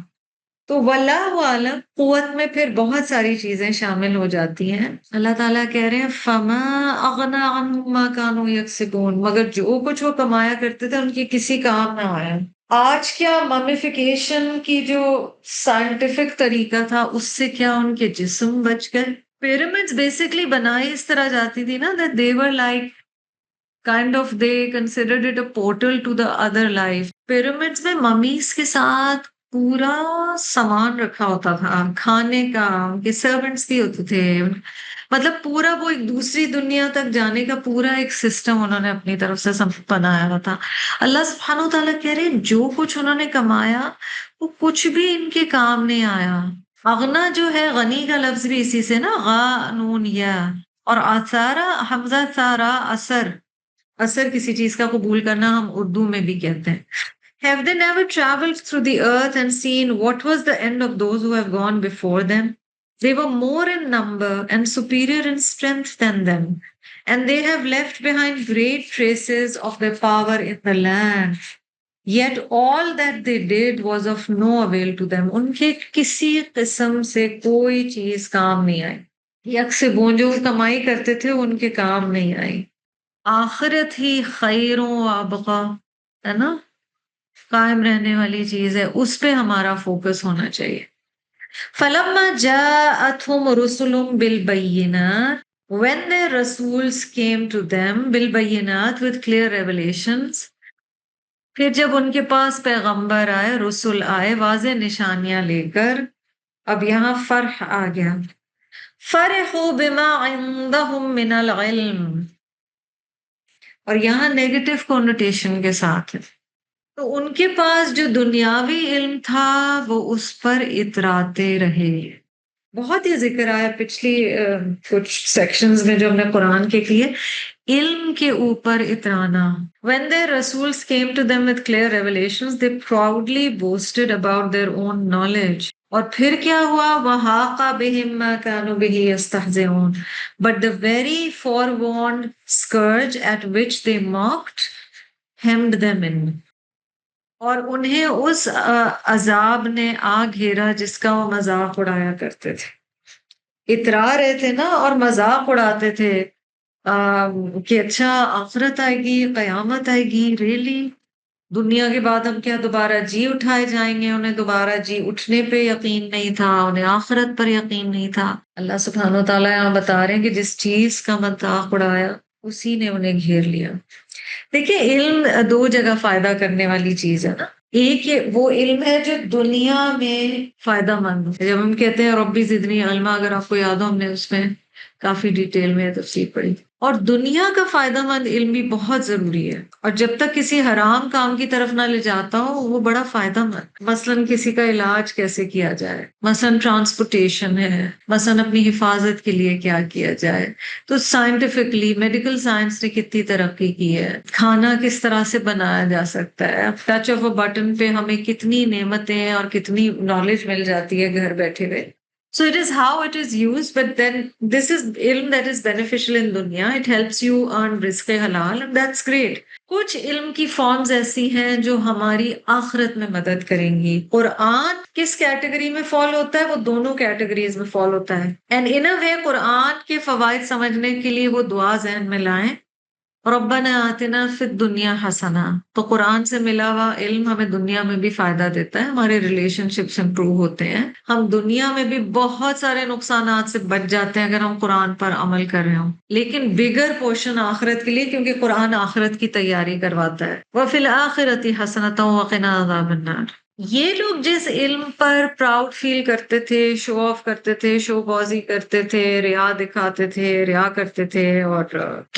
تو واللہ عالم، قوت میں پھر بہت ساری چیزیں شامل ہو جاتی ہیں۔ اللہ تعالیٰ کہہ رہے ہیں فما اغنى عنهم ما كانوا يكسبون، مگر جو کچھ وہ کمایا کرتے تھے ان کی کسی کام نہ آیا۔ آج کیا ممیفیکیشن کی جو سائنٹیفک طریقہ تھا اس سے کیا ان کے جسم بچ گئے؟ پیرامڈز بیسکلی بنائی اس طرح جاتی تھی نا، that they were like kind of they considered it a portal to the other life. Pyramids میں ممیز کے ساتھ پورا سامان رکھا ہوتا تھا، کھانے کا، ان کے سرونٹس بھی ہوتے تھے، مطلب پورا وہ ایک دوسری دنیا تک جانے کا پورا ایک سسٹم انہوں نے اپنی طرف سے بنایا ہوا تھا۔ اللہ سبحانہ و تعالیٰ کہہ رہے ہیں جو کچھ انہوں نے کمایا وہ کچھ بھی ان کے کام نہیں آیا۔ اغنا جو ہے، غنی کا لفظ بھی اسی سے نا، غا نون یا، اور آثارا حمزہ سارا، اثر کسی چیز کا قبول کرنا ہم اردو میں بھی کہتے ہیں۔ Have they never traveled through the earth and seen what was the end of those who have gone before them? They were more in number and superior in strength than them, and they have left behind great traces of their power in the land. Yet all that they did was of no avail to them. ان کے کسی قسم سے کوئی چیز کام نہیں آئی، یکسبون جو کمائی کرتے تھے ان کے کام نہیں آئی۔ آخرت ہی خیر و ابقا ہے نا، قائم رہنے والی چیز ہے، اس پہ ہمارا فوکس ہونا چاہیے۔ فَلَمَّا جَاءَتْهُمْ رُسُلٌ بِالْبَيِّنَاتِ when their rasuls came to them بِالْبَيِّنَاتِ with clear revelations، پھر جب ان کے پاس پیغمبر آئے، رسول آئے واضح نشانیاں لے کر، اب یہاں فرح آ گیا، فرحوا بما عندهم من العلم، اور یہاں نیگیٹو کونوٹیشن کے ساتھ ہے، تو ان کے پاس جو دنیاوی علم تھا وہ اس پر اتراتے رہے۔ بہت ہی ذکر آیا پچھلی کچھ سیکشنز میں جو ہم نے قرآن کے کیے، علم کے اوپر اترانا۔ When their Rasuls came to them with clear revelations, they proudly boasted about their own knowledge. اور پھر کیا ہوا؟ وَحَاقَ بِهِمْ مَا كَانُوا بِهِ يَسْتَهْزِئُونَ. But the very forewarned scourge at which they mocked hemmed them in. اور انہیں اس عذاب نے آ گھیرا جس کا وہ مذاق اڑایا کرتے تھے۔ اترا رہے تھے نا اور مذاق اڑاتے تھے کہ اچھا آخرت آئے گی، قیامت آئے گی، ریلی دنیا کے بعد ہم کیا دوبارہ جی اٹھائے جائیں گے؟ انہیں دوبارہ جی اٹھنے پہ یقین نہیں تھا، انہیں آخرت پر یقین نہیں تھا۔ اللہ سبحانہ و تعالیٰ یہاں بتا رہے ہیں کہ جس چیز کا مذاق اڑایا اسی نے انہیں گھیر لیا۔ دیکھیں علم دو جگہ فائدہ کرنے والی چیز ہے نا، ایک وہ علم ہے جو دنیا میں فائدہ مند ہے، جب ہم کہتے ہیں ربی زدنی علما، اگر آپ کو یاد ہو ہم نے اس میں کافی ڈیٹیل میں تفصیل پڑھی، اور دنیا کا فائدہ مند علم بھی بہت ضروری ہے، اور جب تک کسی حرام کام کی طرف نہ لے جاتا ہو وہ بڑا فائدہ مند۔ مثلاً کسی کا علاج کیسے کیا جائے، مثلاً ٹرانسپورٹیشن ہے، مثلاً اپنی حفاظت کے لیے کیا کیا جائے، تو سائنٹیفکلی میڈیکل سائنس نے کتنی ترقی کی ہے، کھانا کس طرح سے بنایا جا سکتا ہے، ٹچ آف اے بٹن پہ ہمیں کتنی نعمتیں اور کتنی نالج مل جاتی ہے گھر بیٹھے ہوئے۔ So it is how it is used, but then this is ilm that is beneficial in dunya. It helps you earn rizq halal and that's great. کچھ علم کی فارمز ایسی ہیں جو ہماری آخرت میں مدد کریں گی۔ قرآن کس کیٹیگری میں فال ہوتا ہے؟ وہ دونوں کیٹیگریز میں فال ہوتا ہے، اینڈ ان اے وے قرآن کے فوائد سمجھنے کے لیے وہ دعا ذہن میں لائیں، ربنا آتنا فی الدنیا حسنہ، تو قرآن سے ملا ہوا علم ہمیں دنیا میں بھی فائدہ دیتا ہے، ہمارے ریلیشن شپس امپروو ہوتے ہیں، ہم دنیا میں بھی بہت سارے نقصانات سے بچ جاتے ہیں اگر ہم قرآن پر عمل کر رہے ہوں، لیکن بگر پورشن آخرت کے لیے، کیونکہ قرآن آخرت کی تیاری کرواتا ہے۔ وَفِي الْآخِرَةِ حَسَنَةً وَقِنَا عَذَابَ النَّارِ۔ یہ لوگ جس علم پر پراؤڈ فیل کرتے تھے، شو آف کرتے تھے، شو بازی کرتے تھے، ریا دکھاتے تھے، ریا کرتے تھے اور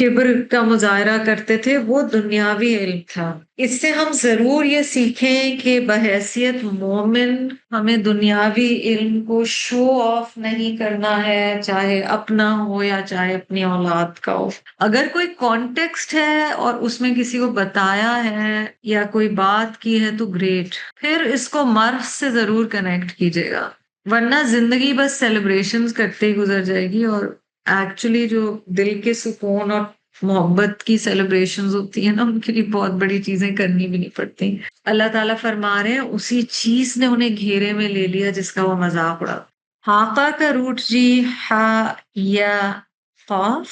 کبر کا مظاہرہ کرتے تھے، وہ دنیاوی علم تھا۔ اس سے ہم ضرور یہ سیکھیں کہ بحیثیت مومن ہمیں دنیاوی علم کو شو آف نہیں کرنا ہے، چاہے اپنا ہو یا چاہے اپنی اولاد کا ہو۔ اگر کوئی کانٹیکسٹ ہے اور اس میں کسی کو بتایا ہے یا کوئی بات کی ہے تو گریٹ، پھر اس کو مرض سے ضرور کنیکٹ کیجیے گا، ورنہ زندگی بس سیلیبریشنز کرتے ہی گزر جائے گی، اور ایکچولی جو دل کے سکون اور محبت کی سیلیبریشنز ہوتی ہیں نا، ان کے لیے بہت بڑی چیزیں کرنی بھی نہیں پڑتی۔ اللہ تعالیٰ فرما رہے ہیں اسی چیز نے انہیں گھیرے میں لے لیا جس کا وہ مذاق اڑا۔ حاقہ کا روٹ جی ہا یا قاف،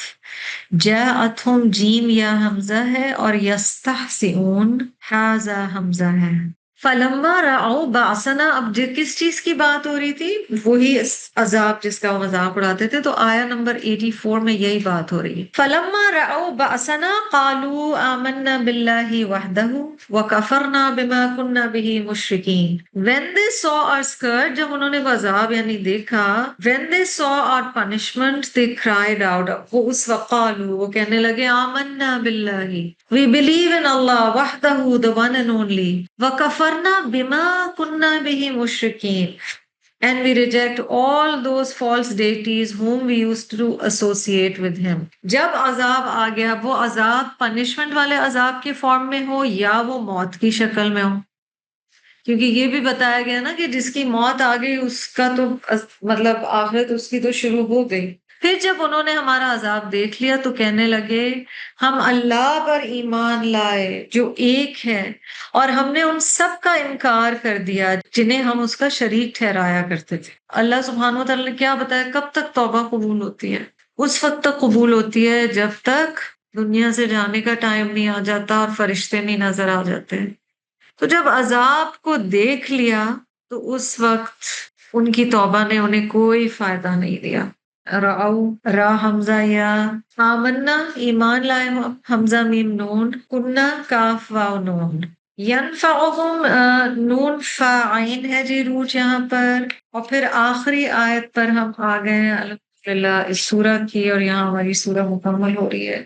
جاءتہم جیم یا حمزہ ہے، اور یستحسئون حاذا حمزہ ہے۔ فلما رأوا بأسنا، اب کس چیز کی بات ہو رہی تھی؟ وہی عذاب جس کا وہ مذاق اڑاتے تھے، تو آیا نمبر 84 میں یہی بات ہو رہی ہے۔ فلما رأوا بأسنا قالوا آمنا باللہ وحدہ وکفرنا بما كنا به مشرکین۔ When they saw our scourge، جب انہوں نے وہ عذاب یعنی دیکھا، when they saw our punishment they cried out، وہ اس وقت قالوا، وہ کہنے لگے آمنا باللہ، we believe in Allah وحدہ the one and only، وَكَفَرْنَا بِمَا كُنَّا بِهِ مُشْرِكِينَ، and we reject all those false deities whom we used to associate with him۔ جب عذاب آ گیا، وہ عذاب پنشمنٹ والے عذاب کے فارم میں ہو یا وہ موت کی شکل میں ہو، کیونکہ یہ بھی بتایا گیا نا کہ جس کی موت آ گئی اس کا تو مطلب آخرت اس کی تو شروع ہو گئی۔ پھر جب انہوں نے ہمارا عذاب دیکھ لیا تو کہنے لگے ہم اللہ پر ایمان لائے جو ایک ہے، اور ہم نے ان سب کا انکار کر دیا جنہیں ہم اس کا شریک ٹھہرایا کرتے تھے۔ اللہ سبحانہ وتعالیٰ نے کیا بتایا؟ کب تک توبہ قبول ہوتی ہے؟ اس وقت تک قبول ہوتی ہے جب تک دنیا سے جانے کا ٹائم نہیں آ جاتا اور فرشتے نہیں نظر آ جاتے۔ تو جب عذاب کو دیکھ لیا تو اس وقت ان کی توبہ نے انہیں کوئی فائدہ نہیں دیا۔ رعو را حمزہ یا، آمنا ایمان لائے، حمزہ میم نون، کنہ کاف واو نون، ینفعہم نون فاعین ہے جی روٹ یہاں پر، اور پھر آخری آیت پر ہم آ گئے ہیں الحمدللہ اس سورہ کی، اور یہاں ہماری سورہ مکمل ہو رہی ہے۔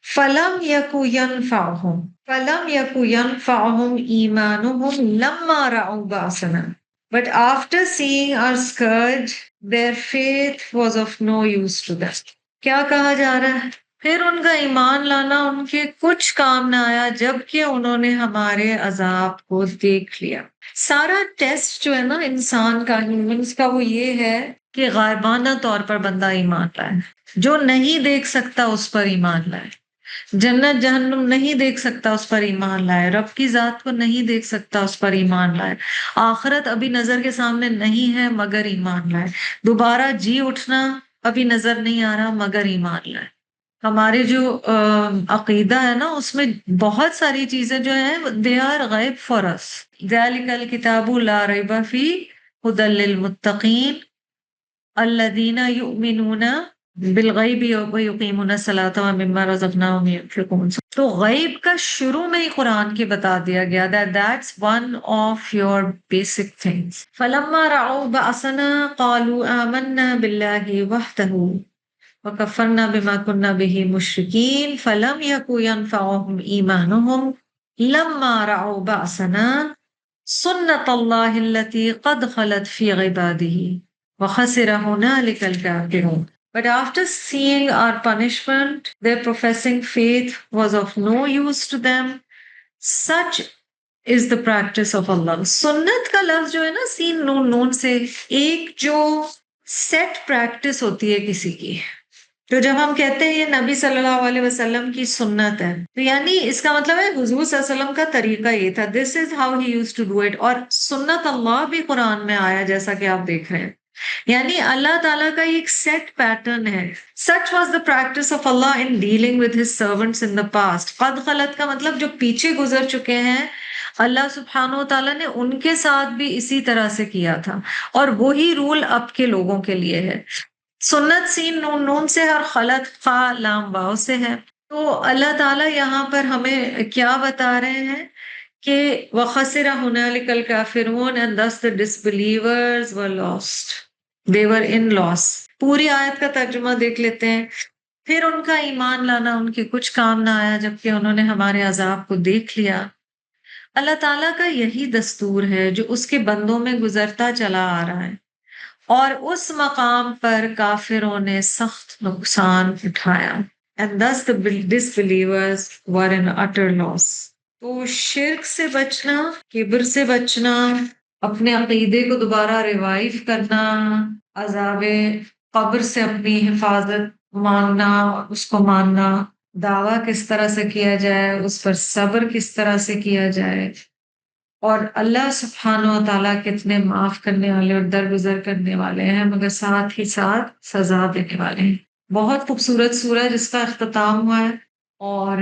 فَلَمْ يَكُ يَنْفَعْهُمْ فَلَمْ يَكُ يَنْفَعْهُمْ إِيمَانُهُمْ لَمَّا رَأَوْا بَأْسَنَا But after seeing our scourge, their faith was of no use to them. کیا کہا جا رہا ہے؟ پھر ان کا ایمان لانا ان کے کچھ کام نہ آیا جبکہ انہوں نے ہمارے عذاب کو دیکھ لیا۔ سارا ٹیسٹ جو ہے نا انسان کا، ہیومنس کا، وہ یہ ہے کہ غائبانہ طور پر بندہ ایمان لائے، جو نہیں دیکھ سکتا اس پر ایمان لائے، جنت جہنم نہیں دیکھ سکتا اس پر ایمان لائے، رب کی ذات کو نہیں دیکھ سکتا اس پر ایمان لائے، آخرت ابھی نظر کے سامنے نہیں ہے مگر ایمان لائے، دوبارہ جی اٹھنا ابھی نظر نہیں آ رہا مگر ایمان لائے۔ ہمارے جو عقیدہ ہے نا اس میں بہت ساری چیزیں جو ہیں دے آر غیب فار اس۔ ذالک الکتاب لا ریب فیہ ھدی للمتقین الذین یؤمنون بالغیب ویقیمون الصلاۃ ومما رزقناہم ینفقون۔ تو غیب کا شروع میں ہی قرآن کے بتا دیا گیا that's one of your basic things۔ فلما رأوا بأسنا قالوا آمنا باللہ وحدہ وکفرنا بما كنا به مشرکین فلم یکن ینفعهم ایمانهم لما رأوا بأسنا سنت اللہ التي قد خلت في عباده وخسر هنالك الكافرون۔ But after seeing our punishment, their professing faith was of no use to them. Such is the practice of Allah۔ سنت کا لفظ جو ہے نا سین نون نون سے، ایک جو سیٹ پریکٹس ہوتی ہے کسی کی، تو جب ہم کہتے ہیں یہ نبی صلی اللہ علیہ وسلم کی سنت ہے تو یعنی اس کا مطلب ہے حضور صلی اللہ علیہ وسلم کا طریقہ یہ تھا، this is how he used to do it. اور سنت اللہ بھی قرآن میں آیا جیسا کہ آپ دیکھ رہے ہیں، یعنی اللہ تعالیٰ کا ایک سیٹ پیٹرن ہے۔ Such was the practice of Allah in dealing with his servants in the past۔ قد خلت کا مطلب جو پیچھے گزر چکے ہیں، اللہ سبحانہ و تعالیٰ نے ان کے ساتھ بھی اسی طرح سے کیا تھا، اور وہی رول اب کے لوگوں کے لیے ہے۔ سنت سین نون نون سے اور خلط خا لام واو سے ہے۔ تو اللہ تعالیٰ یہاں پر ہمیں کیا بتا رہے ہیں کہ وَخَسِرَ هُنَالِكَ الْكَافِرُونَ and thus the disbelievers were lost۔ They were in loss۔ پوری آیت کا ترجمہ دیکھ لیتے ہیں۔ پھر ان کا ایمان لانا ان کے کچھ کام نہ آیا جبکہ انہوں نے ہمارے عذاب کو دیکھ لیا۔ اللہ تعالیٰ کا یہی دستور ہے جو اس کے بندوں میں گزرتا چلا آ رہا ہے، اور اس مقام پر کافروں نے سخت نقصان اٹھایا۔ And thus the disbelievers were in utter loss۔ تو شرک سے بچنا، کبر سے بچنا، اپنے عقیدے کو دوبارہ ریوائیو کرنا، عذاب قبر سے اپنی حفاظت مانگنا، اس کو ماننا، دعویٰ کس طرح سے کیا جائے، اس پر صبر کس طرح سے کیا جائے، اور اللہ سبحانہ و تعالیٰ کتنے معاف کرنے والے اور درگزر کرنے والے ہیں، مگر ساتھ ہی ساتھ سزا دینے والے ہیں۔ بہت خوبصورت سورہ جس کا اختتام ہوا ہے، اور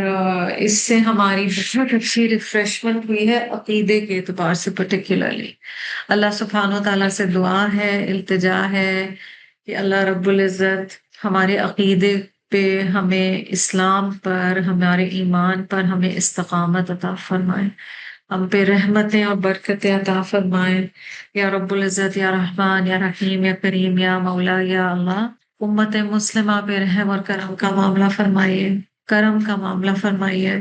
اس سے ہماری بہت اچھی ریفریشمنٹ ہوئی ہے عقیدے کے اعتبار سے پرٹیکولرلی۔ اللہ سبحانہ و تعالیٰ سے دعا ہے، التجا ہے کہ اللہ رب العزت ہمارے عقیدے پہ، ہمیں اسلام پر، ہمارے ایمان پر ہمیں استقامت عطا فرمائے، ہم پہ رحمتیں اور برکتیں عطا فرمائے یا رب العزت، یا رحمان، یا رحیم، یا کریم، یا مولا، یا اللہ۔ امت مسلمہ پہ رحم اور کرم کا معاملہ فرمائیے، کرم کا معاملہ فرمائیے،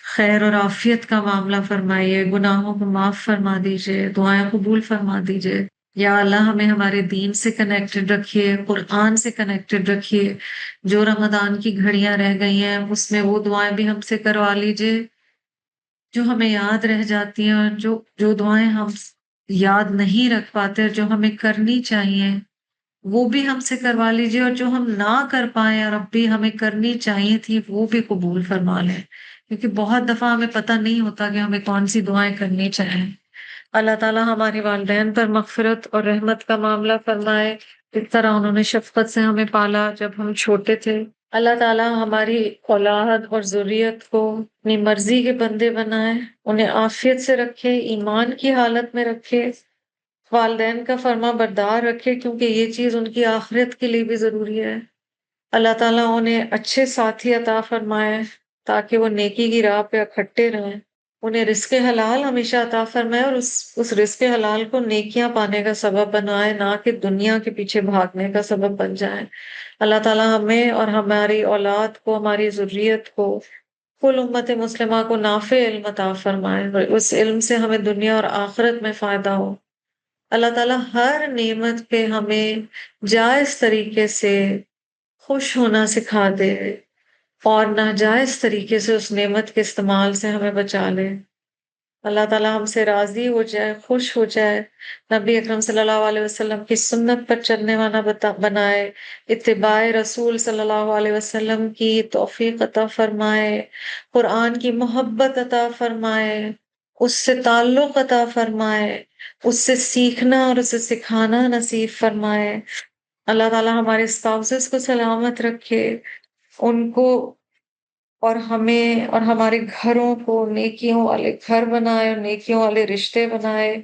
خیر اور عافیت کا معاملہ فرمائیے، گناہوں کو معاف فرما دیجئے، دعائیں قبول فرما دیجئے۔ یا اللہ ہمیں ہمارے دین سے کنیکٹڈ رکھیے، قرآن سے کنیکٹڈ رکھیے، جو رمضان کی گھڑیاں رہ گئی ہیں اس میں وہ دعائیں بھی ہم سے کروا لیجئے جو ہمیں یاد رہ جاتی ہیں، اور جو دعائیں ہم یاد نہیں رکھ پاتے اور جو ہمیں کرنی چاہیے وہ بھی ہم سے کروا لیجئے، اور جو ہم نہ کر پائیں اور اب بھی ہمیں کرنی چاہیے تھی وہ بھی قبول فرما لیں، کیونکہ بہت دفعہ ہمیں پتہ نہیں ہوتا کہ ہمیں کون سی دعائیں کرنی چاہیے۔ اللہ تعالیٰ ہمارے والدین پر مغفرت اور رحمت کا معاملہ فرمائے، اس طرح انہوں نے شفقت سے ہمیں پالا جب ہم چھوٹے تھے۔ اللہ تعالیٰ ہماری اولاد اور ذریت کو اپنی مرضی کے بندے بنائے، انہیں عافیت سے رکھے، ایمان کی حالت میں رکھے، والدین کا فرما بردار رکھے، کیونکہ یہ چیز ان کی آخرت کے لیے بھی ضروری ہے۔ اللہ تعالیٰ انہیں اچھے ساتھی عطا فرمائے تاکہ وہ نیکی کی راہ پہ اکھٹے رہیں، انہیں رزق حلال ہمیشہ عطا فرمائے، اور اس رزق حلال کو نیکیاں پانے کا سبب بنائے، نہ کہ دنیا کے پیچھے بھاگنے کا سبب بن جائے۔ اللہ تعالیٰ ہمیں اور ہماری اولاد کو، ہماری ذریت کو، کل امت مسلمہ کو نافع علم عطا فرمائے، اور اس علم سے ہمیں دنیا اور آخرت میں فائدہ ہو۔ اللہ تعالیٰ ہر نعمت پہ ہمیں جائز طریقے سے خوش ہونا سکھا دے، اور ناجائز طریقے سے اس نعمت کے استعمال سے ہمیں بچا لے۔ اللہ تعالیٰ ہم سے راضی ہو جائے، خوش ہو جائے، نبی اکرم صلی اللہ علیہ وسلم کی سنت پر چلنے والا بنائے، اتباع رسول صلی اللہ علیہ وسلم کی توفیق عطا فرمائے، قرآن کی محبت عطا فرمائے، اس سے تعلق عطا فرمائے، اس سے سیکھنا اور اسے سکھانا نصیب فرمائے۔ اللہ تعالیٰ ہمارے اسپاؤسز کو سلامت رکھے، ان کو اور ہمیں اور ہمارے گھروں کو نیکیوں والے گھر بنائے، اور نیکیوں والے رشتے بنائے،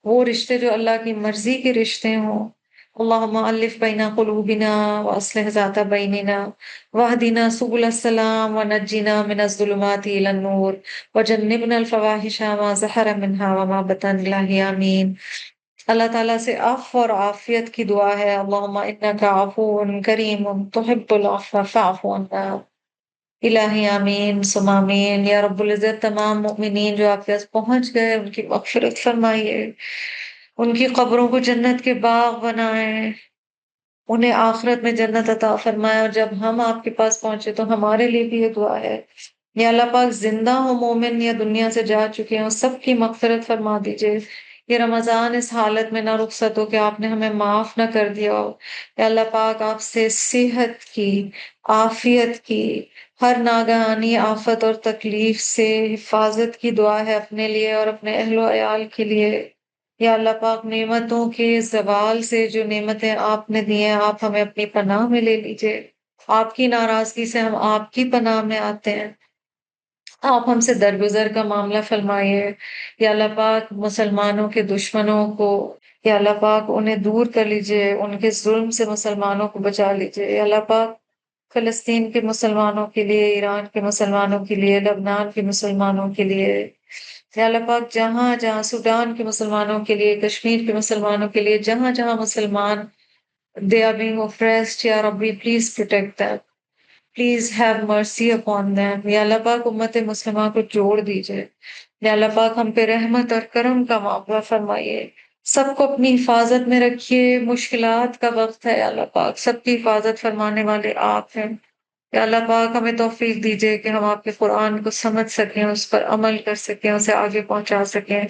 وہ رشتے جو اللہ کی مرضی کے رشتے ہوں۔ اللہم الف بین قلوبنا واصلح ذات بیننا واہدنا سبل السلام ونجنا من الظلمات الی النور وجنبنا الفواحش ما ظہر منها وما بطن، الہی آمین۔ اللہ تعالیٰ سے عفو اور عافیت کی دعا ہے، اللہم انک عفو کریم تحب العفو فاعف عنا، الہی آمین ثم آمین۔ یا رب العزت تمام مؤمنین جو آپ کے پاس پہنچ گئے ان کی مغفرت فرمائیے، ان کی قبروں کو جنت کے باغ بنائے، انہیں آخرت میں جنت عطا فرمائے، اور جب ہم آپ کے پاس پہنچے تو ہمارے لیے بھی یہ دعا ہے، یا اللہ پاک زندہ ہو مومن یا دنیا سے جا چکے ہوں، سب کی مغفرت فرما دیجئے۔ یہ رمضان اس حالت میں نہ رخصت ہو کہ آپ نے ہمیں معاف نہ کر دیا ہو۔ یا اللہ پاک آپ سے صحت کی، عافیت کی، ہر ناگہانی آفت اور تکلیف سے حفاظت کی دعا ہے اپنے لیے اور اپنے اہل و عیال کے لیے۔ یا اللہ پاک نعمتوں کے زوال سے جو نعمتیں آپ نے دی ہیں آپ ہمیں اپنی پناہ میں لے لیجئے، آپ کی ناراضگی سے ہم آپ کی پناہ میں آتے ہیں، آپ ہم سے درگزر کا معاملہ فرمائیے۔ یا اللہ پاک مسلمانوں کے دشمنوں کو، یا اللہ پاک انہیں دور کر لیجئے، ان کے ظلم سے مسلمانوں کو بچا لیجئے۔ یا اللہ پاک فلسطین کے مسلمانوں کے لیے، ایران کے مسلمانوں کے لیے، لبنان کے مسلمانوں کے لیے، یا اللہ پاک جہاں جہاں سوڈان کے مسلمانوں کے لیے، کشمیر کے مسلمانوں کے لیے، جہاں جہاں مسلمان they are being oppressed، یا ربی please protect them، please have مرسی اپون them۔ یا اللہ پاک امت مسلمہ کو جوڑ دیجئے، یا اللہ پاک ہم پہ رحمت اور کرم کا معاملہ فرمائیے، سب کو اپنی حفاظت میں رکھیے، مشکلات کا وقت ہے، یا اللہ پاک سب کی حفاظت فرمانے والے آپ ہیں۔ یا اللہ پاک ہمیں توفیق دیجئے کہ ہم آپ کے قرآن کو سمجھ سکیں، اس پر عمل کر سکیں، اسے آگے پہنچا سکیں،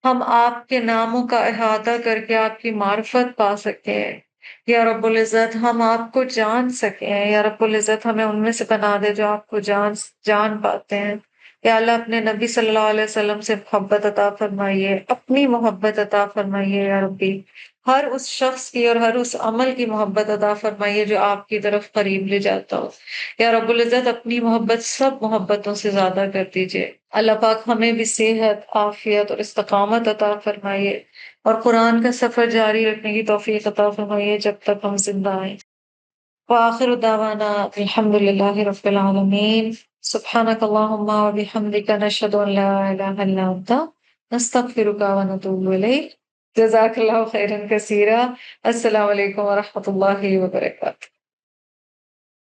ہم آپ کے ناموں کا احاطہ کر کے آپ کی معرفت پا سکیں۔ یا رب العزت ہم آپ کو جان سکیں، یا رب العزت ہمیں ان میں سے بنا دے جو آپ کو جان پاتے ہیں۔ یا اللہ اپنے نبی صلی اللہ علیہ وسلم سے محبت عطا فرمائیے، اپنی محبت عطا فرمائیے، یا ربی ہر اس شخص کی اور ہر اس عمل کی محبت عطا فرمائیے جو آپ کی طرف قریب لے جاتا ہو۔ یا رب العزت اپنی محبت سب محبتوں سے زیادہ کر دیجئے۔ اللہ پاک ہمیں بھی صحت، عافیت اور استقامت عطا فرمائیے، اور قرآن کا سفر جاری رکھنے کی توفیق عطا فرمائیے جب تک ہم زندہ ہیں۔ وآخر دعوانا الحمد للہ رب العالمین۔ سبحانک اللہم وبحمدک، نشہد ان لا الہ الا انت، نستغفرک ونتوب الیک۔ جزاک اللہ خیرا کثیرا۔ السلام علیکم ورحمۃ اللہ وبرکاتہ۔